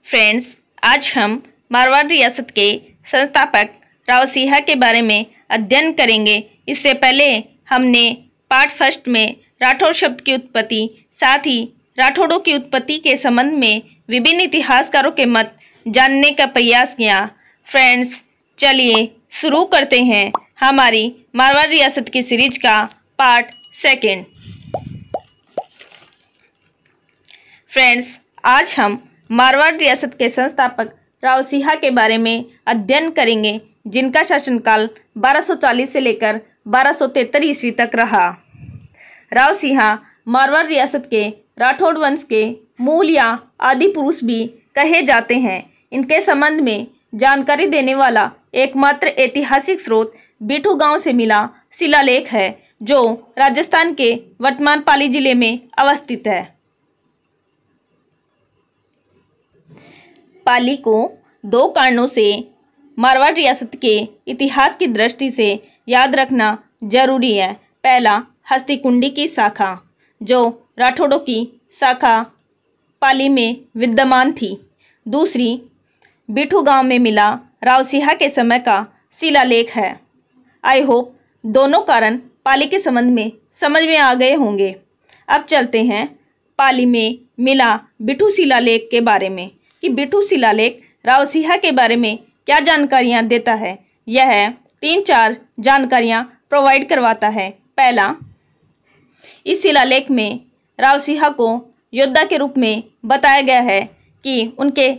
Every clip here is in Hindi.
फ्रेंड्स, आज हम मारवाड़ रियासत के संस्थापक राव सिंह के बारे में अध्ययन करेंगे। इससे पहले हमने पार्ट फर्स्ट में राठौड़ शब्द की उत्पत्ति, साथ ही राठौड़ों की उत्पत्ति के संबंध में विभिन्न इतिहासकारों के मत जानने का प्रयास किया। फ्रेंड्स, चलिए शुरू करते हैं हमारी मारवाड़ रियासत की सीरीज का पार्ट सेकेंड। फ्रेंड्स, आज हम मारवाड़ रियासत के संस्थापक राव सिंह के बारे में अध्ययन करेंगे, जिनका शासनकाल 1240 से लेकर 1273 ईस्वी तक रहा। राव सिंह मारवाड़ रियासत के राठौड़ वंश के मूल या आदि पुरुष भी कहे जाते हैं। इनके संबंध में जानकारी देने वाला एकमात्र ऐतिहासिक स्रोत बिठू गांव से मिला शिलालेख है, जो राजस्थान के वर्तमान पाली जिले में अवस्थित है। पाली को दो कारणों से मारवाड़ रियासत के इतिहास की दृष्टि से याद रखना जरूरी है। पहला, हस्तिकुंडी की शाखा, जो राठौड़ों की शाखा पाली में विद्यमान थी। दूसरी, बिठू गांव में मिला राव सिंह के समय का शिलालेख है। आई होप दोनों कारण पाली के संबंध में समझ में आ गए होंगे। अब चलते हैं पाली में मिला बिठू शिलालेख के बारे में कि बिठू शिलालेख राव सिंह के बारे में क्या जानकारियां देता है। यह 3-4 जानकारियां प्रोवाइड करवाता है। पहला, इस शिलालेख में राव सिंह को योद्धा के रूप में बताया गया है कि उनके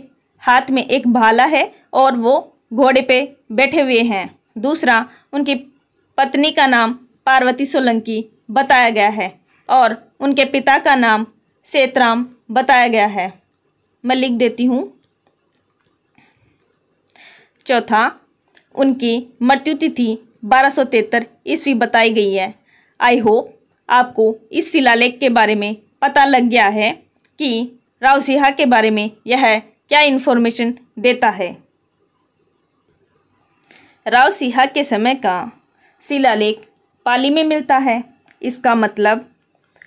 हाथ में एक भाला है और वो घोड़े पे बैठे हुए हैं। दूसरा, उनकी पत्नी का नाम पार्वती सोलंकी बताया गया है और उनके पिता का नाम सेतराम बताया गया है। मैं लिख देती हूँ। चौथा, उनकी मृत्यु तिथि 1273 ईस्वी बताई गई है। आई होप आपको इस शिलालेख के बारे में पता लग गया है कि राव सिंह के बारे में यह क्या इन्फॉर्मेशन देता है। राव सिंह के समय का शिलालेख पाली में मिलता है। इसका मतलब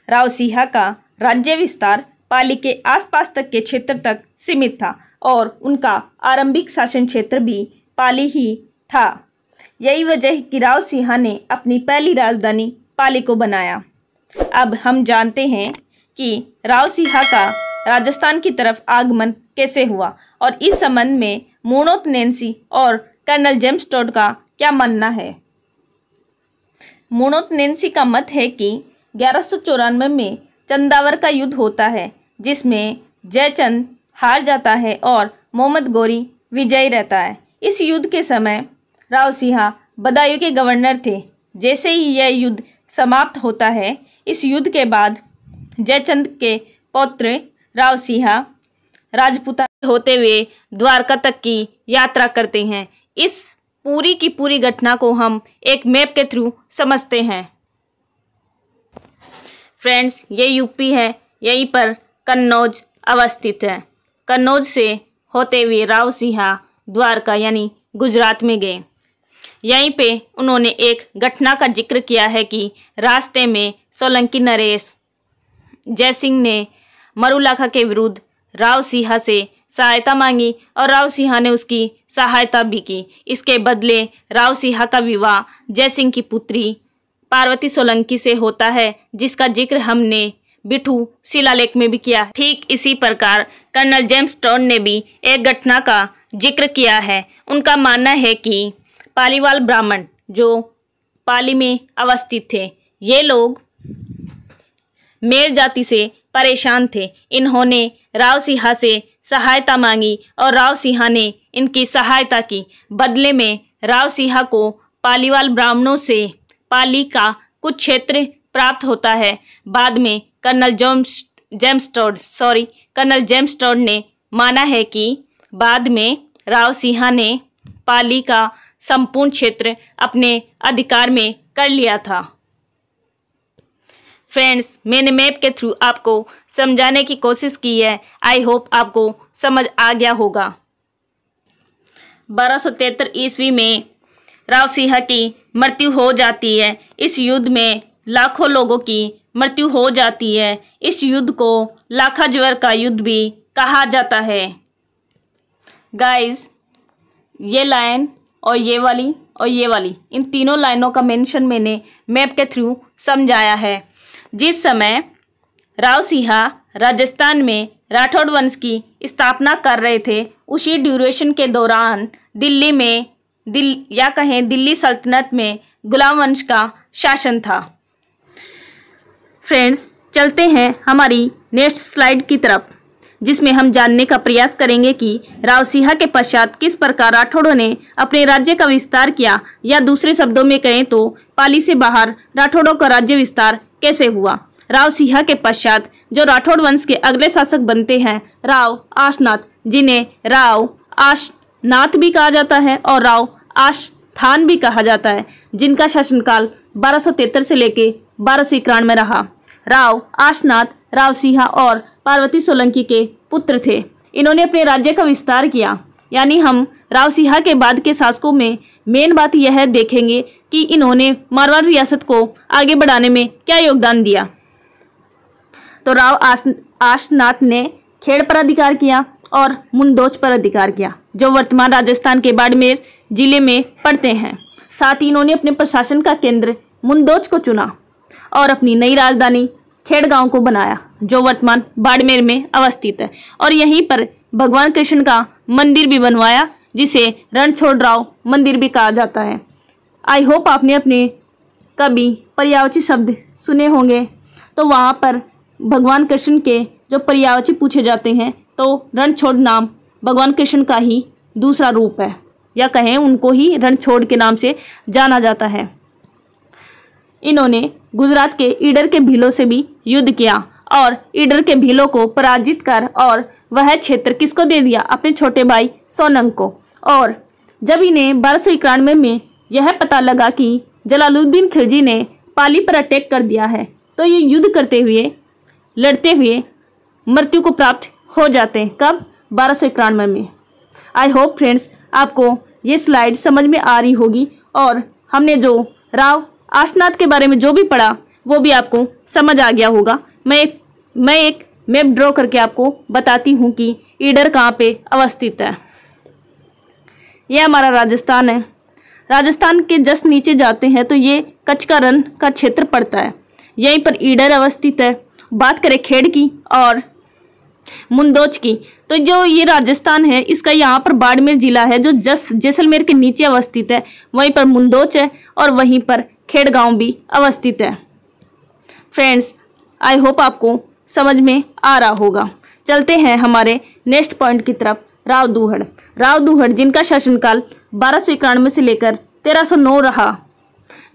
राव सिंह का राज्य विस्तार पाली के आसपास तक के क्षेत्र तक सीमित था और उनका आरंभिक शासन क्षेत्र भी पाली ही था। यही वजह है कि राव सिंह ने अपनी पहली राजधानी पाली को बनाया। अब हम जानते हैं कि राव सिंह का राजस्थान की तरफ आगमन कैसे हुआ और इस संबंध में मुणोत नैन्सी और कर्नल जेम्स टोड का क्या मानना है। मुणोत नैन्सी का मत है कि 1194 में चंदावर का युद्ध होता है, जिसमें जयचंद हार जाता है और मोहम्मद गोरी विजयी रहता है। इस युद्ध के समय राव सिंह बदायूं के गवर्नर थे। जैसे ही यह युद्ध समाप्त होता है, इस युद्ध के बाद जयचंद के पौत्र राव सिंह राजपूता होते हुए द्वारका तक की यात्रा करते हैं। इस पूरी की पूरी घटना को हम एक मैप के थ्रू समझते हैं। फ्रेंड्स, ये यूपी है, यहीं पर कन्नौज अवस्थित है। कन्नौज से होते हुए राव सिंह द्वारका यानी गुजरात में गए। यहीं पे उन्होंने एक घटना का जिक्र किया है कि रास्ते में सोलंकी नरेश जयसिंह ने मरुलाखा के विरुद्ध राव सिंह से सहायता मांगी और राव सिंह ने उसकी सहायता भी की। इसके बदले राव सिंह का विवाह जयसिंह की पुत्री पार्वती सोलंकी से होता है, जिसका जिक्र हमने बिठू शिलालेख में भी किया। ठीक इसी प्रकार कर्नल जेम्स टोड ने भी एक घटना का जिक्र किया है। उनका मानना है कि पालीवाल ब्राह्मण जो पाली में अवस्थित थे, ये लोग मेर जाति से परेशान थे। इन्होंने राव सिंह से सहायता मांगी और राव सिंह ने इनकी सहायता की। बदले में राव सिंह को पालीवाल ब्राह्मणों से पाली का कुछ क्षेत्र प्राप्त होता है। बाद में कर्नल जेम्स टोड ने माना है कि बाद में राव सिंह ने पाली का संपूर्ण क्षेत्र अपने अधिकार में कर लिया था। फ्रेंड्स, मैंने मैप के थ्रू आपको समझाने की कोशिश की है। आई होप आपको समझ आ गया होगा। 1273 ईस्वी में राव सिंह की मृत्यु हो जाती है। इस युद्ध में लाखों लोगों की मृत्यु हो जाती है। इस युद्ध को लाखा ज्वर का युद्ध भी कहा जाता है। गाइस, ये लाइन और ये वाली इन तीनों लाइनों का मेंशन मैंने मैप के थ्रू समझाया है। जिस समय राव सिंहा राजस्थान में राठौड़ वंश की स्थापना कर रहे थे, उसी ड्यूरेशन के दौरान दिल्ली सल्तनत में गुलाम वंश का शासन था। फ्रेंड्स, चलते हैं हमारी नेक्स्ट स्लाइड की तरफ, जिसमें हम जानने का प्रयास करेंगे कि राव सिंहा के पश्चात किस प्रकार राठौड़ों ने अपने राज्य का विस्तार किया, या दूसरे शब्दों में कहें तो पाली से बाहर राठौड़ों का राज्य विस्तार कैसे हुआ। राव सिंहा के पश्चात जो राठौड़ वंश के अगले शासक बनते हैं राव आशनाथ, जिन्हें राव आशनाथ भी कहा जाता है और राव आस्थान भी कहा जाता है, जिनका शासनकाल 1273 से लेके 1291 में रहा। राव आशनाथ राव सिंहा और पार्वती सोलंकी के पुत्र थे। इन्होंने अपने राज्य का विस्तार किया, यानी हम राव सिंहा के बाद के शासकों में मेन बात यह देखेंगे कि इन्होंने मारवाड़ रियासत को आगे बढ़ाने में क्या योगदान दिया। तो राव आशनाथ ने खेड़ पर अधिकार किया और मुंदोच पर अधिकार किया, जो वर्तमान राजस्थान के बाड़मेर जिले में पड़ते हैं। साथ ही इन्होंने अपने प्रशासन का केंद्र मुंदोच को चुना और अपनी नई राजधानी खेड़ गांव को बनाया, जो वर्तमान बाड़मेर में अवस्थित है। और यहीं पर भगवान कृष्ण का मंदिर भी बनवाया, जिसे रणछोड़राव मंदिर भी कहा जाता है। आई होप आपने अपने कभी पर्यायवाची शब्द सुने होंगे, तो वहाँ पर भगवान कृष्ण के जो पर्यायवाची पूछे जाते हैं तो रणछोड़ नाम भगवान कृष्ण का ही दूसरा रूप है, या कहें उनको ही रणछोड़ के नाम से जाना जाता है। इन्होंने गुजरात के ईडर के भीलों से भी युद्ध किया और ईडर के भीलों को पराजित कर और वह क्षेत्र किसको दे दिया, अपने छोटे भाई सोनंग को। और जब इन्हें 1291 में यह पता लगा कि जलालुद्दीन खिलजी ने पाली पर अटैक कर दिया है, तो ये युद्ध लड़ते हुए मृत्यु को प्राप्त हो जाते हैं। कब? 1291 में। आई होप फ्रेंड्स आपको ये स्लाइड समझ में आ रही होगी, और हमने जो राव आशनाथ के बारे में जो भी पढ़ा वो भी आपको समझ आ गया होगा। मैं एक मैप ड्रॉ करके आपको बताती हूँ कि ईडर कहाँ पे अवस्थित है। यह हमारा राजस्थान है। राजस्थान के जस्ट नीचे जाते हैं तो ये कच्छ का रण का क्षेत्र पड़ता है, यहीं पर ईडर अवस्थित है। बात करें खेड़ की और मुंदोच की, तो जो ये राजस्थान है इसका यहाँ पर बाड़मेर जिला है, जो जैसलमेर के नीचे अवस्थित है। वहीं पर मुंदोच है और वहीं पर खेड़ गांव भी अवस्थित है। फ्रेंड्स, आई होप आपको समझ में आ रहा होगा। चलते हैं हमारे नेक्स्ट पॉइंट की तरफ। राव दुहड़ जिनका शासनकाल 1291 से लेकर 1309 रहा।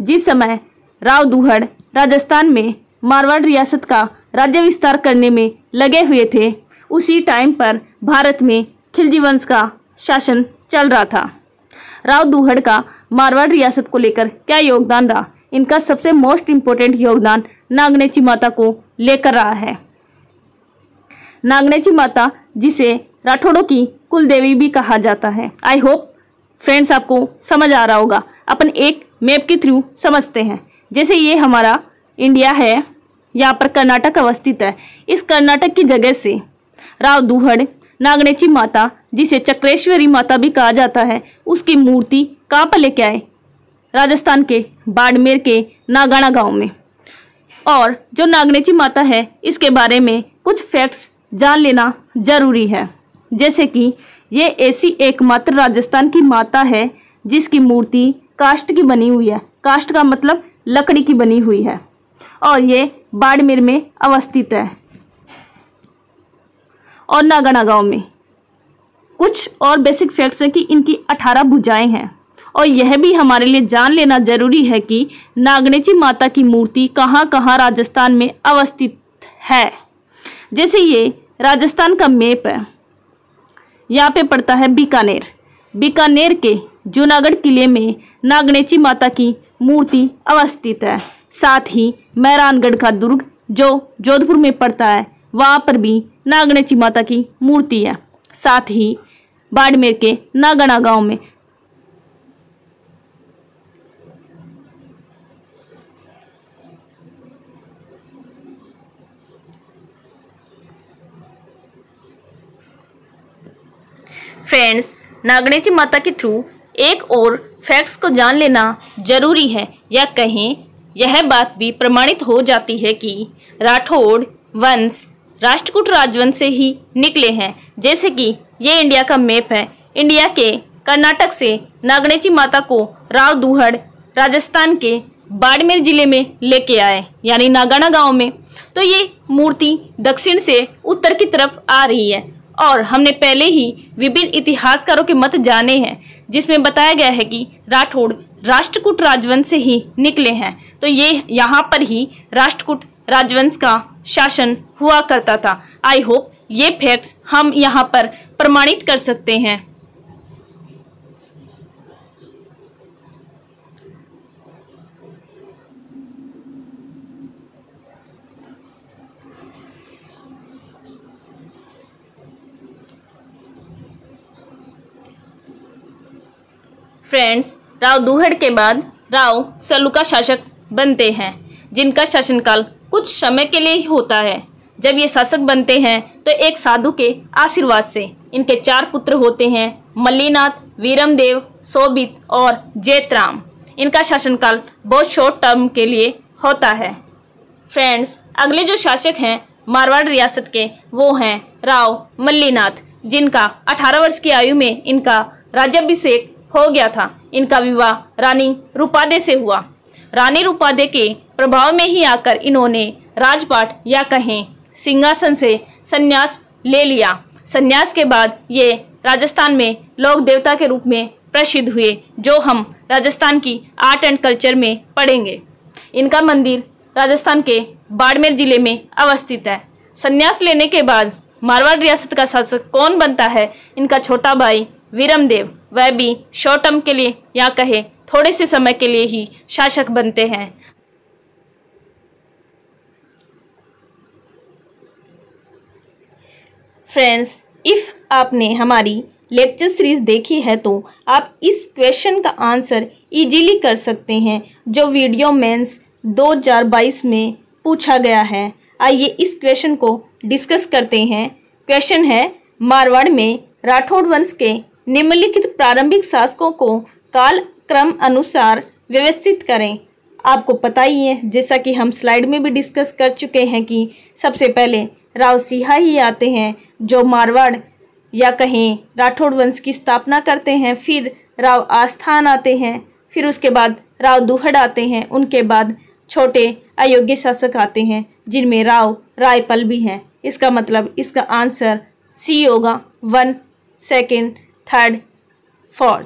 जिस समय राव दुहड़ राजस्थान में मारवाड़ रियासत का राज्य विस्तार करने में लगे हुए थे, उसी टाइम पर भारत में खिलजी वंश का शासन चल रहा था। राव दुहड़ का मारवाड़ रियासत को लेकर क्या योगदान रहा? इनका सबसे मोस्ट इम्पोर्टेंट योगदान नागनेची माता को लेकर रहा है। नागनेची माता, जिसे राठौड़ों की कुल देवी भी कहा जाता है। आई होप फ्रेंड्स आपको समझ आ रहा होगा। अपन एक मैप के थ्रू समझते हैं। जैसे ये हमारा इंडिया है, यहाँ पर कर्नाटक अवस्थित है। इस कर्नाटक की जगह से राव दुहड़ नागनेची माता, जिसे चक्रेश्वरी माता भी कहा जाता है, उसकी मूर्ति कहाँ पर लेके आए? राजस्थान के बाड़मेर के नागाना गांव में। और जो नागनेची माता है, इसके बारे में कुछ फैक्ट्स जान लेना जरूरी है। जैसे कि ये ऐसी एकमात्र राजस्थान की माता है जिसकी मूर्ति काष्ठ की बनी हुई है। काष्ठ का मतलब लकड़ी की बनी हुई है, और ये बाड़मेर में अवस्थित है और नागाना गांव में। कुछ और बेसिक फैक्ट्स हैं कि इनकी 18 भुजाएं हैं, और यह भी हमारे लिए जान लेना जरूरी है कि नागनेची माता की मूर्ति कहाँ कहाँ राजस्थान में अवस्थित है। जैसे ये राजस्थान का मैप है, यहाँ पे पड़ता है बीकानेर। बीकानेर के जूनागढ़ किले में नागनेची माता की मूर्ति अवस्थित है। साथ ही मेहरानगढ़ का दुर्ग जो जोधपुर में पड़ता है, वहाँ पर भी नागनेची माता की मूर्ति है। साथ ही बाड़मेर के नागाना गांव में फ्रेंड्स, नागणेची माता के थ्रू एक और फैक्ट्स को जान लेना जरूरी है, या कहें यह बात भी प्रमाणित हो जाती है कि राठौड़ वंश राष्ट्रकूट राजवंश से ही निकले हैं। जैसे कि ये इंडिया का मैप है, इंडिया के कर्नाटक से नागणेची माता को राव दुहड़ राजस्थान के बाड़मेर जिले में लेके आए, यानी नागाना गांव में। तो ये मूर्ति दक्षिण से उत्तर की तरफ आ रही है, और हमने पहले ही विभिन्न इतिहासकारों के मत जाने हैं, जिसमें बताया गया है कि राठौड़ राष्ट्रकूट राजवंश से ही निकले हैं। तो ये यहाँ पर ही राष्ट्रकूट राजवंश का शासन हुआ करता था। आई होप ये फैक्ट्स हम यहाँ पर प्रमाणित कर सकते हैं। फ्रेंड्स, राव दुहड़ के बाद राव सल्लू का शासक बनते हैं, जिनका शासनकाल कुछ समय के लिए ही होता है। जब ये शासक बनते हैं तो एक साधु के आशीर्वाद से इनके 4 पुत्र होते हैं, मल्लीनाथ, वीरमदेव, शोभित और जैतराम। इनका शासनकाल बहुत शॉर्ट टर्म के लिए होता है। फ्रेंड्स, अगले जो शासक हैं मारवाड़ रियासत के, वो हैं राव मल्लीनाथ, जिनका 18 वर्ष की आयु में इनका राज्याभिषेक हो गया था। इनका विवाह रानी रूपादे से हुआ। रानी रूपादे के प्रभाव में ही आकर इन्होंने राजपाट या कहें सिंहासन से संन्यास ले लिया। संन्यास के बाद ये राजस्थान में लोक देवता के रूप में प्रसिद्ध हुए, जो हम राजस्थान की आर्ट एंड कल्चर में पढ़ेंगे। इनका मंदिर राजस्थान के बाड़मेर जिले में अवस्थित है। संन्यास लेने के बाद मारवाड़ रियासत का शासक कौन बनता है? इनका छोटा भाई वीरमदेव। वह भी शॉर्ट टर्म के लिए या कहे थोड़े से समय के लिए ही शासक बनते हैं। फ्रेंड्स, इफ आपने हमारी लेक्चर सीरीज देखी है तो आप इस क्वेश्चन का आंसर इजीली कर सकते हैं, जो वीडियो मेंस 2022 में पूछा गया है। आइए इस क्वेश्चन को डिस्कस करते हैं। क्वेश्चन है, मारवाड़ में राठौड़ वंश के निम्नलिखित प्रारंभिक शासकों को काल क्रम अनुसार व्यवस्थित करें। आपको पता ही है, जैसा कि हम स्लाइड में भी डिस्कस कर चुके हैं, कि सबसे पहले राव सिंहा ही आते हैं, जो मारवाड़ या कहें राठौड़ वंश की स्थापना करते हैं। फिर राव आस्थान आते हैं, फिर उसके बाद राव दुहड़ आते हैं। उनके बाद छोटे अयोग्य शासक आते हैं, जिनमें राव रायपाल भी हैं। इसका मतलब इसका आंसर सी होगा, 1, 2, 3, 4।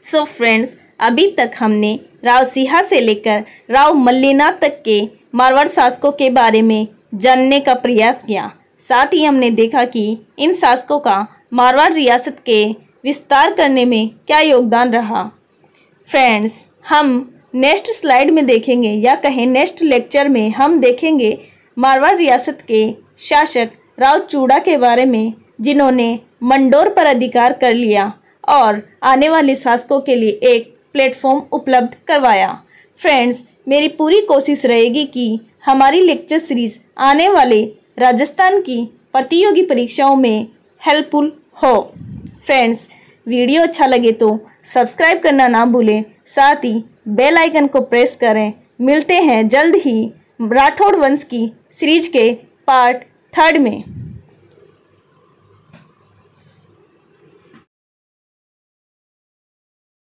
सो फ्रेंड्स, अभी तक हमने राव सिंहा से लेकर राव मल्लीनाथ तक के मारवाड़ शासकों के बारे में जानने का प्रयास किया। साथ ही हमने देखा कि इन शासकों का मारवाड़ रियासत के विस्तार करने में क्या योगदान रहा। फ्रेंड्स, हम नेक्स्ट स्लाइड में देखेंगे, या कहें नेक्स्ट लेक्चर में हम देखेंगे मारवाड़ रियासत के शासक राव चूड़ा के बारे में, जिन्होंने मंडोर पर अधिकार कर लिया और आने वाले शासकों के लिए एक प्लेटफॉर्म उपलब्ध करवाया। फ्रेंड्स, मेरी पूरी कोशिश रहेगी कि हमारी लेक्चर सीरीज आने वाले राजस्थान की प्रतियोगी परीक्षाओं में हेल्पफुल हो। फ्रेंड्स, वीडियो अच्छा लगे तो सब्सक्राइब करना ना भूलें, साथ ही बेल आइकन को प्रेस करें। मिलते हैं जल्द ही राठौड़ वंश की सीरीज के पार्ट 3 में।